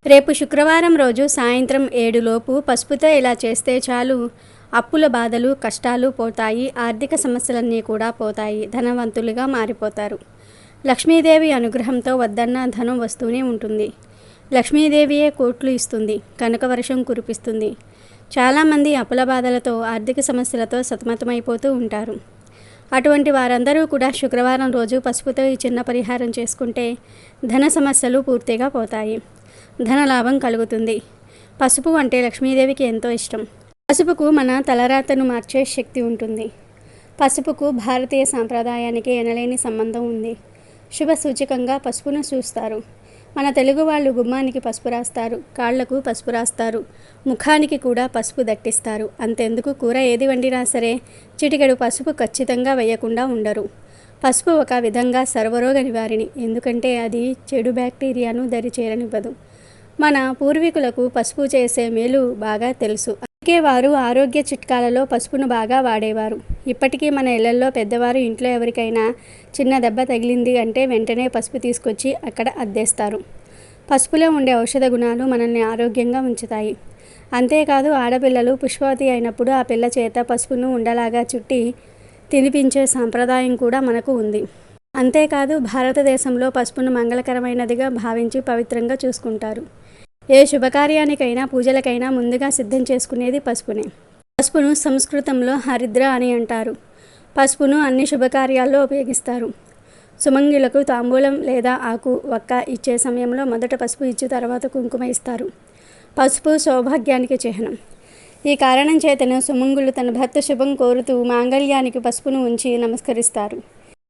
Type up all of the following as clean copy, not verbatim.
రేపు శుక్రవారం రోజు సాయంత్రం 7 లోపు పసుపుతో ఇలా చేస్తే చాలు. అప్పుల బాధలు, కష్టాలు పోతాయి. ఆర్థిక సమస్యలన్నీ కూడా పోతాయి. ధనవంతులుగా మారిపోతారు. లక్ష్మీదేవి అనుగ్రహంతో వద్దన్న ధనం వస్తూనే ఉంటుంది. లక్ష్మీదేవియే కోట్లు ఇస్తుంది. కనక వర్షం కురిపిస్తుంది. చాలామంది అప్పుల బాధలతో, ఆర్థిక సమస్యలతో సతమతమైపోతూ ఉంటారు. అటువంటి వారందరూ కూడా శుక్రవారం రోజు పసుపుతో ఈ చిన్న పరిహారం చేసుకుంటే ధన సమస్యలు పూర్తిగా పోతాయి. ధనలాభం కలుగుతుంది. పసుపు అంటే లక్ష్మీదేవికి ఎంతో ఇష్టం. పసుపుకు మన తలరాతను మార్చే శక్తి ఉంటుంది. పసుపుకు భారతీయ సాంప్రదాయానికి ఎనలేని సంబంధం ఉంది. శుభ సూచకంగా పసుపును చూస్తారు. మన తెలుగు వాళ్ళు గుమ్మానికి పసుపు రాస్తారు, కాళ్లకు పసుపు రాస్తారు, ముఖానికి కూడా పసుపు దట్టిస్తారు. అంతెందుకు కూర ఏది వండినా సరే చిటికెడు పసుపు ఖచ్చితంగా వేయకుండా ఉండరు. పసుపు ఒక విధంగా సర్వరోగ నివారిణి. ఎందుకంటే అది చెడు బ్యాక్టీరియాను దరిచేరనివ్వదు. మన పూర్వీకులకు పసుపు చేసే మేలు బాగా తెలుసు. అందుకే వారు ఆరోగ్య చిట్కాలలో పసుపును బాగా వాడేవారు. ఇప్పటికీ మన ఇళ్లల్లో పెద్దవారు ఇంట్లో ఎవరికైనా చిన్న దెబ్బ తగిలింది అంటే వెంటనే పసుపు తీసుకొచ్చి అక్కడ అద్దేస్తారు. పసుపులో ఉండే ఔషధ గుణాలు మనల్ని ఆరోగ్యంగా ఉంచుతాయి. అంతేకాదు ఆడపిల్లలు పుష్పవతి అయినప్పుడు ఆ పిల్ల చేత పసుపును ఉండలాగా చుట్టి తినిపించే సాంప్రదాయం కూడా మనకు ఉంది. అంతేకాదు భారతదేశంలో పసుపును మంగళకరమైనదిగా భావించి పవిత్రంగా చూసుకుంటారు. ఏ శుభకార్యానికైనా, పూజలకైనా ముందుగా సిద్ధం చేసుకునేది పసుపునే. పసుపును సంస్కృతంలో హరిద్ర అని అంటారు. పసుపును అన్ని శుభకార్యాల్లో ఉపయోగిస్తారు. సుమంగులకు తాంబూలం లేదా ఆకు, వక్క ఇచ్చే సమయంలో మొదట పసుపు ఇచ్చి తర్వాత కుంకుమ ఇస్తారు. పసుపు సౌభాగ్యానికి చిహ్నం. ఈ కారణం చేతను సుమంగులు తన భర్త శుభం కోరుతూ మాంగళ్యానికి పసుపును ఉంచి నమస్కరిస్తారు.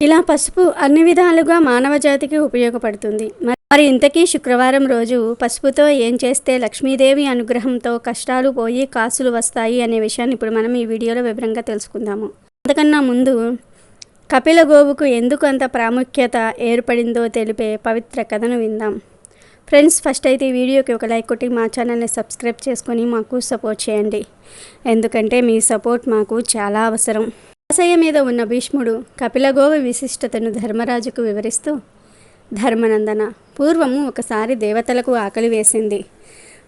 ఇలా పసుపు అన్ని విధాలుగా మానవ జాతికి ఉపయోగపడుతుంది. మరి ఇంతకీ శుక్రవారం రోజు పసుపుతో ఏం చేస్తే లక్ష్మీదేవి అనుగ్రహంతో కష్టాలు పోయి కాసులు వస్తాయి అనే విషయాన్ని ఇప్పుడు మనం ఈ వీడియోలో వివరంగా తెలుసుకుందాము. అంతకన్నా ముందు కపిల గోవుకు ఎందుకు అంత ప్రాముఖ్యత ఏర్పడిందో తెలిపే పవిత్ర కథను విందాం. ఫ్రెండ్స్, ఫస్ట్ అయితే ఈ వీడియోకి ఒక లైక్ కొట్టి మా ఛానల్ని సబ్స్క్రైబ్ చేసుకొని మాకు సపోర్ట్ చేయండి. ఎందుకంటే మీ సపోర్ట్ మాకు చాలా అవసరం. అసహ్య మీద ఉన్న భీష్ముడు కపిలగోవు విశిష్టతను ధర్మరాజుకు వివరిస్తూ, ధర్మనందన, పూర్వము ఒకసారి దేవతలకు ఆకలి వేసింది.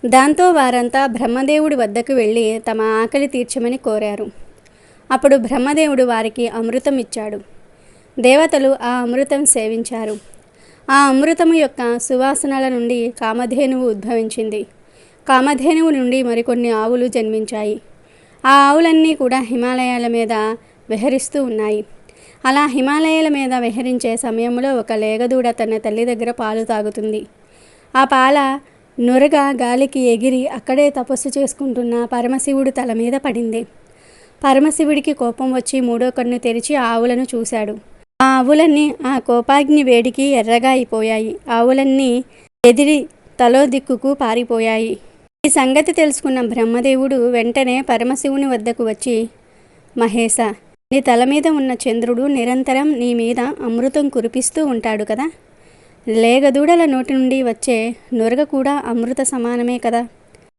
దాంతో వారంతా బ్రహ్మదేవుడి వద్దకు వెళ్ళి తమ ఆకలి తీర్చమని కోరారు. అప్పుడు బ్రహ్మదేవుడు వారికి అమృతం ఇచ్చాడు. దేవతలు ఆ అమృతం సేవించారు. ఆ అమృతము యొక్క సువాసనల నుండి కామధేనువు ఉద్భవించింది. కామధేనువు నుండి మరికొన్ని ఆవులు జన్మించాయి. ఆ ఆవులన్నీ కూడా హిమాలయాల మీద విహరిస్తూ ఉన్నాయి. అలా హిమాలయాల మీద విహరించే సమయంలో ఒక లేగదూడ తన తల్లి దగ్గర పాలు తాగుతుంది. ఆ పాల నురగ గాలికి ఎగిరి అక్కడే తపస్సు చేసుకుంటున్న పరమశివుడు తల మీద పడింది. పరమశివుడికి కోపం వచ్చి మూడో కన్ను తెరిచి ఆవులను చూశాడు. ఆ ఆవులన్నీ ఆ కోపాగ్ని వేడికి ఎర్రగా అయిపోయాయి. ఆవులన్నీ ఎదిరి తలో దిక్కుకు పారిపోయాయి. ఈ సంగతి తెలుసుకున్న బ్రహ్మదేవుడు వెంటనే పరమశివుని వద్దకు వచ్చి, మహేశ, నీ తల మీద ఉన్న చంద్రుడు నిరంతరం నీ మీద అమృతం కురిపిస్తూ ఉంటాడు కదా. లేగదూడల నోటి నుండి వచ్చే నురగ కూడా అమృత సమానమే కదా.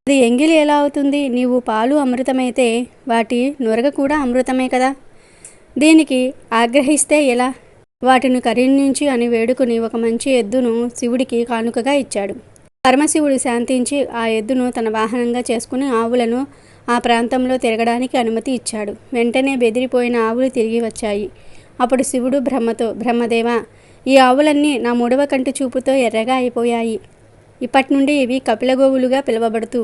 అది ఎంగిలి ఎలా అవుతుంది? నీవు పాలు అమృతమైతే వాటి నురగ కూడా అమృతమే కదా. దీనికి ఆగ్రహిస్తే ఎలా? వాటిని కరుణించి అని వేడుకుని ఒక మంచి ఎద్దును శివుడికి కానుకగా ఇచ్చాడు. పరమశివుడు శాంతించి ఆ ఎద్దును తన వాహనంగా చేసుకుని ఆవులను ఆ ప్రాంతంలో తిరగడానికి అనుమతి ఇచ్చాడు. వెంటనే బెదిరిపోయిన ఆవులు తిరిగి వచ్చాయి. అప్పుడు శివుడు బ్రహ్మతో, బ్రహ్మదేవా, ఈ ఆవులన్నీ నా మూడవ కంటి చూపుతో ఎర్రగా అయిపోయాయి. ఇప్పటి నుండి ఇవి కపిలగోవులుగా పిలువబడుతూ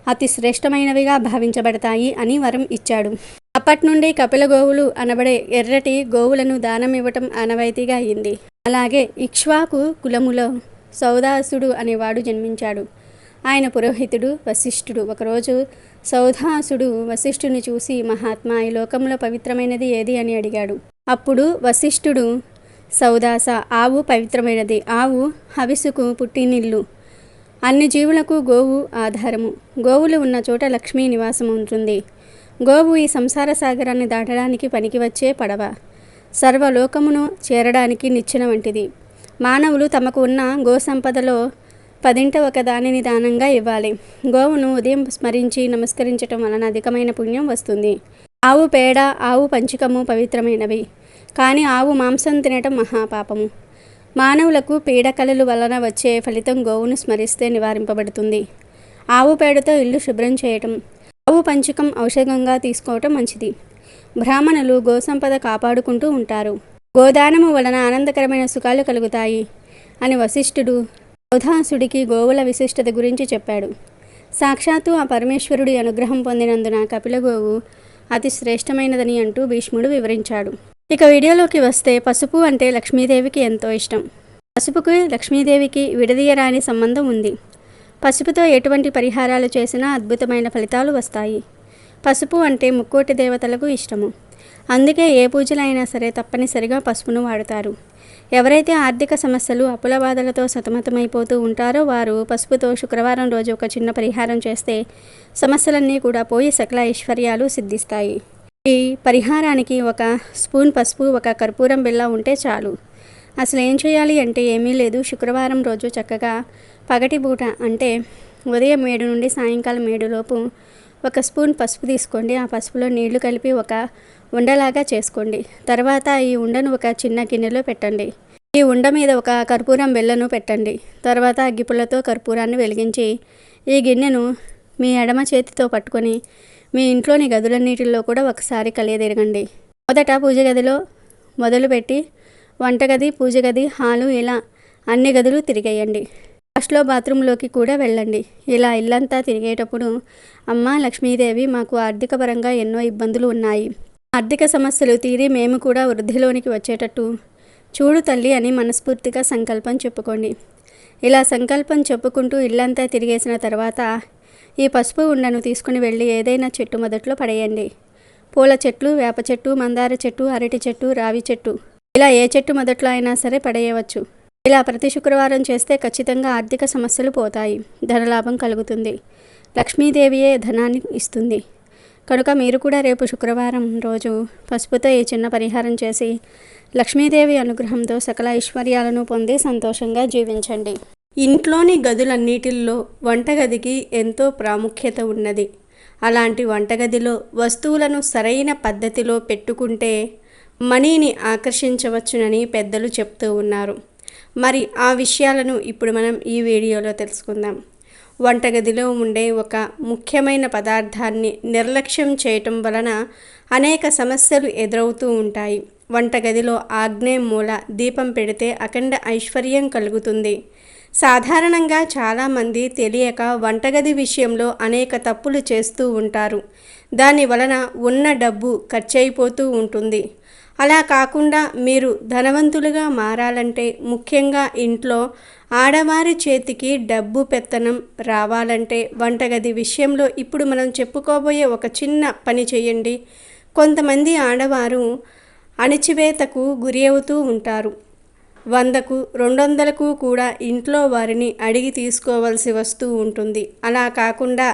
అతి శ్రేష్టమైనవిగా భావించబడతాయి అని వరం ఇచ్చాడు. అప్పటి నుండి కపిలగోవులు అనబడే ఎర్రటి గోవులను దానం ఇవ్వటం ఆనవాయితీగా అయింది. అలాగే ఇక్ష్వాకు కులములో సౌదాసుడు అనేవాడు జన్మించాడు. ఆయన పురోహితుడు వశిష్ఠుడు. ఒకరోజు సౌదాసుడు వశిష్ఠుని చూసి, మహాత్మా, ఈ లోకంలో పవిత్రమైనది ఏది అని అడిగాడు. అప్పుడు వశిష్ఠుడు, సౌదాస, ఆవు పవిత్రమైనది. ఆవు హవిసుకు పుట్టినిల్లు. అన్ని జీవులకు గోవు ఆధారము. గోవులు ఉన్న చోట లక్ష్మీ నివాసం ఉంటుంది. గోవు ఈ సంసార సాగరాన్ని దాటడానికి పనికి వచ్చే పడవ. సర్వలోకమును చేరడానికి నిచ్చెన వంటిది. మానవులు తమకు ఉన్న గో సంపదలో 10వ ఒక దానిని దానంగా ఇవ్వాలి. గోవును ఉదయం స్మరించి నమస్కరించటం వలన అధికమైన పుణ్యం వస్తుంది. ఆవు పేడ, ఆవు పంచకము పవిత్రమైనవి. కానీ ఆవు మాంసం తినటం మహాపాపము. మానవులకు పీడకలలు వలన వచ్చే ఫలితం గోవును స్మరిస్తే నివారింపబడుతుంది. ఆవు పేడతో ఇల్లు శుభ్రం చేయటం, ఆవు పంచకం ఔషధంగా తీసుకోవటం మంచిది. బ్రాహ్మణులు గోసంపద కాపాడుకుంటూ ఉంటారు. గోదానము వలన ఆనందకరమైన సుఖాలు కలుగుతాయి అని వశిష్ఠుడు గోధాసుడికి గోవుల విశిష్టత గురించి చెప్పాడు. సాక్షాత్తు ఆ పరమేశ్వరుడి అనుగ్రహం పొందినందున కపిల గోవు అతి శ్రేష్టమైనదని అంటూ భీష్ముడు వివరించాడు. ఇక వీడియోలోకి వస్తే, పసుపు అంటే లక్ష్మీదేవికి ఎంతో ఇష్టం. పసుపుకి లక్ష్మీదేవికి విడదీయరాని సంబంధం ఉంది. పసుపుతో ఎటువంటి పరిహారాలు చేసినా అద్భుతమైన ఫలితాలు వస్తాయి. పసుపు అంటే ముక్కోటి దేవతలకు ఇష్టము. అందుకే ఏ పూజలైనా సరే తప్పనిసరిగా పసుపును వాడతారు. ఎవరైతే ఆర్థిక సమస్యలు, అప్పుల బాధలతో సతమతమైపోతూ ఉంటారో వారు పసుపుతో శుక్రవారం రోజు ఒక చిన్న పరిహారం చేస్తే సమస్యలన్నీ కూడా పోయి సకల ఐశ్వర్యాలు సిద్ధిస్తాయి. ఈ పరిహారానికి 1 స్పూన్ పసుపు, 1 కర్పూరం బిళ్ళ ఉంటే చాలు. అసలు ఏం చేయాలి అంటే ఏమీ లేదు. శుక్రవారం రోజు చక్కగా పగటిపూట అంటే ఉదయం 7 నుండి సాయంకాలం 7 లోపు 1 స్పూన్ పసుపు తీసుకోండి. ఆ పసుపులో నీళ్లు కలిపి ఒక ఉండలాగా చేసుకోండి. తర్వాత ఈ ఉండను ఒక చిన్న గిన్నెలో పెట్టండి. ఈ ఉండ మీద 1 కర్పూరం బిళ్ళను పెట్టండి. తర్వాత అగ్గిపుల్లతో కర్పూరాన్ని వెలిగించి ఈ గిన్నెను మీ ఎడమ చేతితో పట్టుకొని మీ ఇంట్లోని గదులన్నిటిలో కూడా ఒకసారి కలియదిరగండి. మొదట పూజ గదిలో మొదలుపెట్టి వంటగది, పూజ గది, హాలు ఇలా అన్ని గదులు తిరిగేయండి. లాస్ట్లో బాత్రూంలోకి కూడా వెళ్ళండి. ఇలా ఇల్లంతా తిరిగేటప్పుడు, అమ్మ లక్ష్మీదేవి, మాకు ఆర్థిక పరంగా ఎన్నో ఇబ్బందులు ఉన్నాయి. ఆర్థిక సమస్యలు తీరి మేము కూడా వృద్ధిలోనికి వచ్చేటట్టు చూడు తల్లి అని మనస్ఫూర్తిగా సంకల్పం చెప్పుకోండి. ఇలా సంకల్పం చెప్పుకుంటూ ఇల్లంతా తిరిగేసిన తర్వాత ఈ పసుపు ఉండను తీసుకుని వెళ్ళి ఏదైనా చెట్టు మొదట్లో పడేయండి. పూల చెట్లు, వేప చెట్టు, మందార చెట్టు, అరటి చెట్టు, రావి చెట్టు, ఇలా ఏ చెట్టు మొదట్లో అయినా సరే పడేయవచ్చు. ఇలా ప్రతి శుక్రవారం చేస్తే ఖచ్చితంగా ఆర్థిక సమస్యలు పోతాయి, ధనలాభం కలుగుతుంది. లక్ష్మీదేవియే ధనాన్ని ఇస్తుంది. కనుక మీరు కూడా రేపు శుక్రవారం రోజు పసుపుతో ఈ చిన్న పరిహారం చేసి లక్ష్మీదేవి అనుగ్రహంతో సకల ఐశ్వర్యాలను పొంది సంతోషంగా జీవించండి. ఇంట్లోని గదులన్నిటిల్లో వంటగదికి ఎంతో ప్రాముఖ్యత ఉన్నది. అలాంటి వంటగదిలో వస్తువులను సరైన పద్ధతిలో పెట్టుకుంటే మనీని ఆకర్షించవచ్చునని పెద్దలు చెప్తూ ఉన్నారు. మరి ఆ విషయాలను ఇప్పుడు మనం ఈ వీడియోలో తెలుసుకుందాం. వంటగదిలో ఉండే ఒక ముఖ్యమైన పదార్థాన్ని నిర్లక్ష్యం చేయటం వలన అనేక సమస్యలు ఎదురవుతూ ఉంటాయి. వంటగదిలో ఆగ్నేయ మూల దీపం పెడితే అఖండ ఐశ్వర్యం కలుగుతుంది. సాధారణంగా చాలామంది తెలియక వంటగది విషయంలో అనేక తప్పులు చేస్తూ ఉంటారు. దాని వలన ఉన్న డబ్బు ఖర్చయిపోతూ ఉంటుంది. అలా కాకుండా మీరు ధనవంతులుగా మారాలంటే, ముఖ్యంగా ఇంట్లో ఆడవారి చేతికి డబ్బు పెత్తనం రావాలంటే వంటగది విషయంలో ఇప్పుడు మనం చెప్పుకోబోయే ఒక చిన్న పని చేయండి. కొంతమంది ఆడవారు అణిచివేతకు గురి అవుతూ ఉంటారు. 100కు 200కు కూడా ఇంట్లో వారిని అడిగి తీసుకోవాల్సి వస్తూ ఉంటుంది. అలా కాకుండా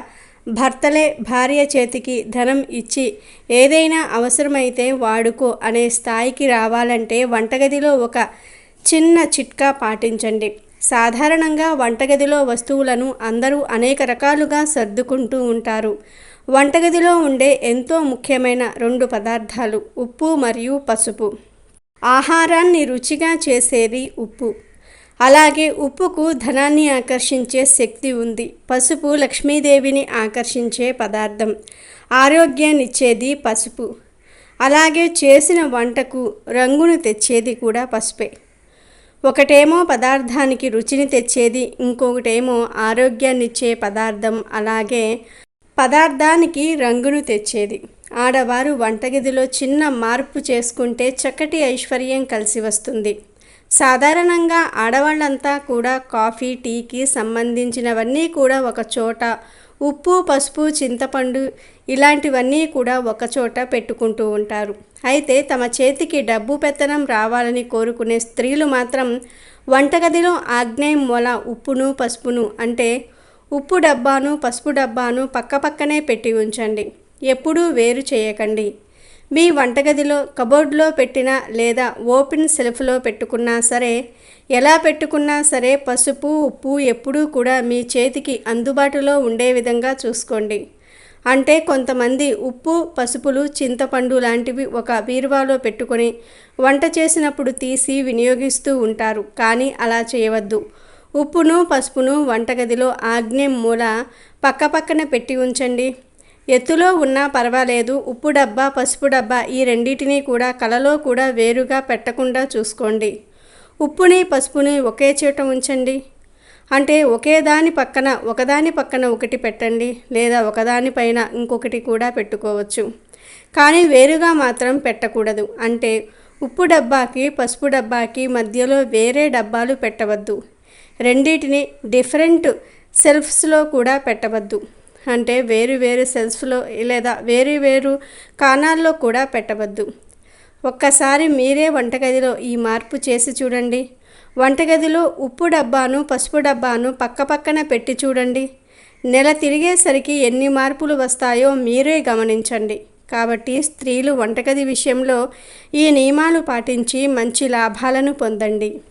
భర్తలే భార్య చేతికి ధనం ఇచ్చి ఏదైనా అవసరమైతే వాడుకో అనే స్థాయికి రావాలంటే వంటగదిలో ఒక చిన్న చిట్కా పాటించండి. సాధారణంగా వంటగదిలో వస్తువులను అందరూ అనేక రకాలుగా సర్దుకుంటూ ఉంటారు. వంటగదిలో ఉండే ఎంతో ముఖ్యమైన 2 పదార్థాలు ఉప్పు మరియు పసుపు. ఆహారాన్ని రుచిగా చేసేది ఉప్పు. అలాగే ఉప్పుకు ధనాన్ని ఆకర్షించే శక్తి ఉంది. పసుపు లక్ష్మీదేవిని ఆకర్షించే పదార్థం. ఆరోగ్యాన్నిచ్చేది పసుపు. అలాగే చేసిన వంటకు రంగును తెచ్చేది కూడా పసుపే. ఒకటేమో పదార్థానికి రుచిని తెచ్చేది, ఇంకొకటేమో ఆరోగ్యాన్నిచ్చే పదార్థం, అలాగే పదార్థానికి రంగును తెచ్చేది. ఆడవారు వంటగదిలో చిన్న మార్పు చేసుకుంటే చక్కటి ఐశ్వర్యం కలిసి వస్తుంది. సాధారణంగా ఆడవాళ్ళంతా కూడా కాఫీ, టీకి సంబంధించినవన్నీ కూడా ఒక చోట, ఉప్పు, పసుపు, చింతపండు ఇలాంటివన్నీ కూడా ఒక చోట పెట్టుకుంటూ ఉంటారు. అయితే తమ చేతికి డబ్బు పెత్తనం రావాలని కోరుకునే స్త్రీలు మాత్రం వంటగదిలో ఆగ్నేయ మూల ఉప్పును, పసుపును అంటే ఉప్పు డబ్బాను, పసుపు డబ్బాను పక్కపక్కనే పెట్టి ఉంచండి. ఎప్పుడూ వేరు చేయకండి. మీ వంటగదిలో కబోర్డ్లో పెట్టినా లేదా ఓపెన్ సెల్ఫ్లో పెట్టుకున్నా సరే, ఎలా పెట్టుకున్నా సరే పసుపు, ఉప్పు ఎప్పుడూ కూడా మీ చేతికి అందుబాటులో ఉండే విధంగా చూసుకోండి. అంటే కొంతమంది ఉప్పు, పసుపులు, చింతపండు లాంటివి ఒక బీరువాలో పెట్టుకొని వంట చేసినప్పుడు తీసి వినియోగిస్తూ ఉంటారు. కానీ అలా చేయవద్దు. ఉప్పును, పసుపును వంటగదిలో ఆగ్నేయం మూల పక్కపక్కన పెట్టి ఉంచండి. ఎత్తులో ఉన్నా పర్వాలేదు. ఉప్పు డబ్బా, పసుపు డబ్బా ఈ రెండింటినీ కూడా కలలో కూడా వేరుగా పెట్టకుండా చూసుకోండి. ఉప్పుని, పసుపుని ఒకే చోట ఉంచండి. అంటే ఒకదాని పక్కన ఒకటి పెట్టండి, లేదా ఒకదానిపైన ఇంకొకటి కూడా పెట్టుకోవచ్చు. కానీ వేరుగా మాత్రం పెట్టకూడదు. అంటే ఉప్పు డబ్బాకి, పసుపు డబ్బాకి మధ్యలో వేరే డబ్బాలు పెట్టవద్దు. రెండింటిని డిఫరెంట్ సెల్ఫ్స్లో కూడా పెట్టవద్దు. అంటే వేరు సెల్ఫ్స్లో లేదా వేరు కాణాల్లో కూడా పెట్టవద్దు. ఒక్కసారి మీరే వంటగదిలో ఈ మార్పు చేసి చూడండి. వంటగదిలో ఉప్పు డబ్బాను, పసుపు డబ్బాను పక్కపక్కన పెట్టి చూడండి. నెల తిరిగేసరికి ఎన్ని మార్పులు వస్తాయో మీరే గమనించండి. కాబట్టి స్త్రీలు వంటగది విషయంలో ఈ నియమాలు పాటించి మంచి లాభాలను పొందండి.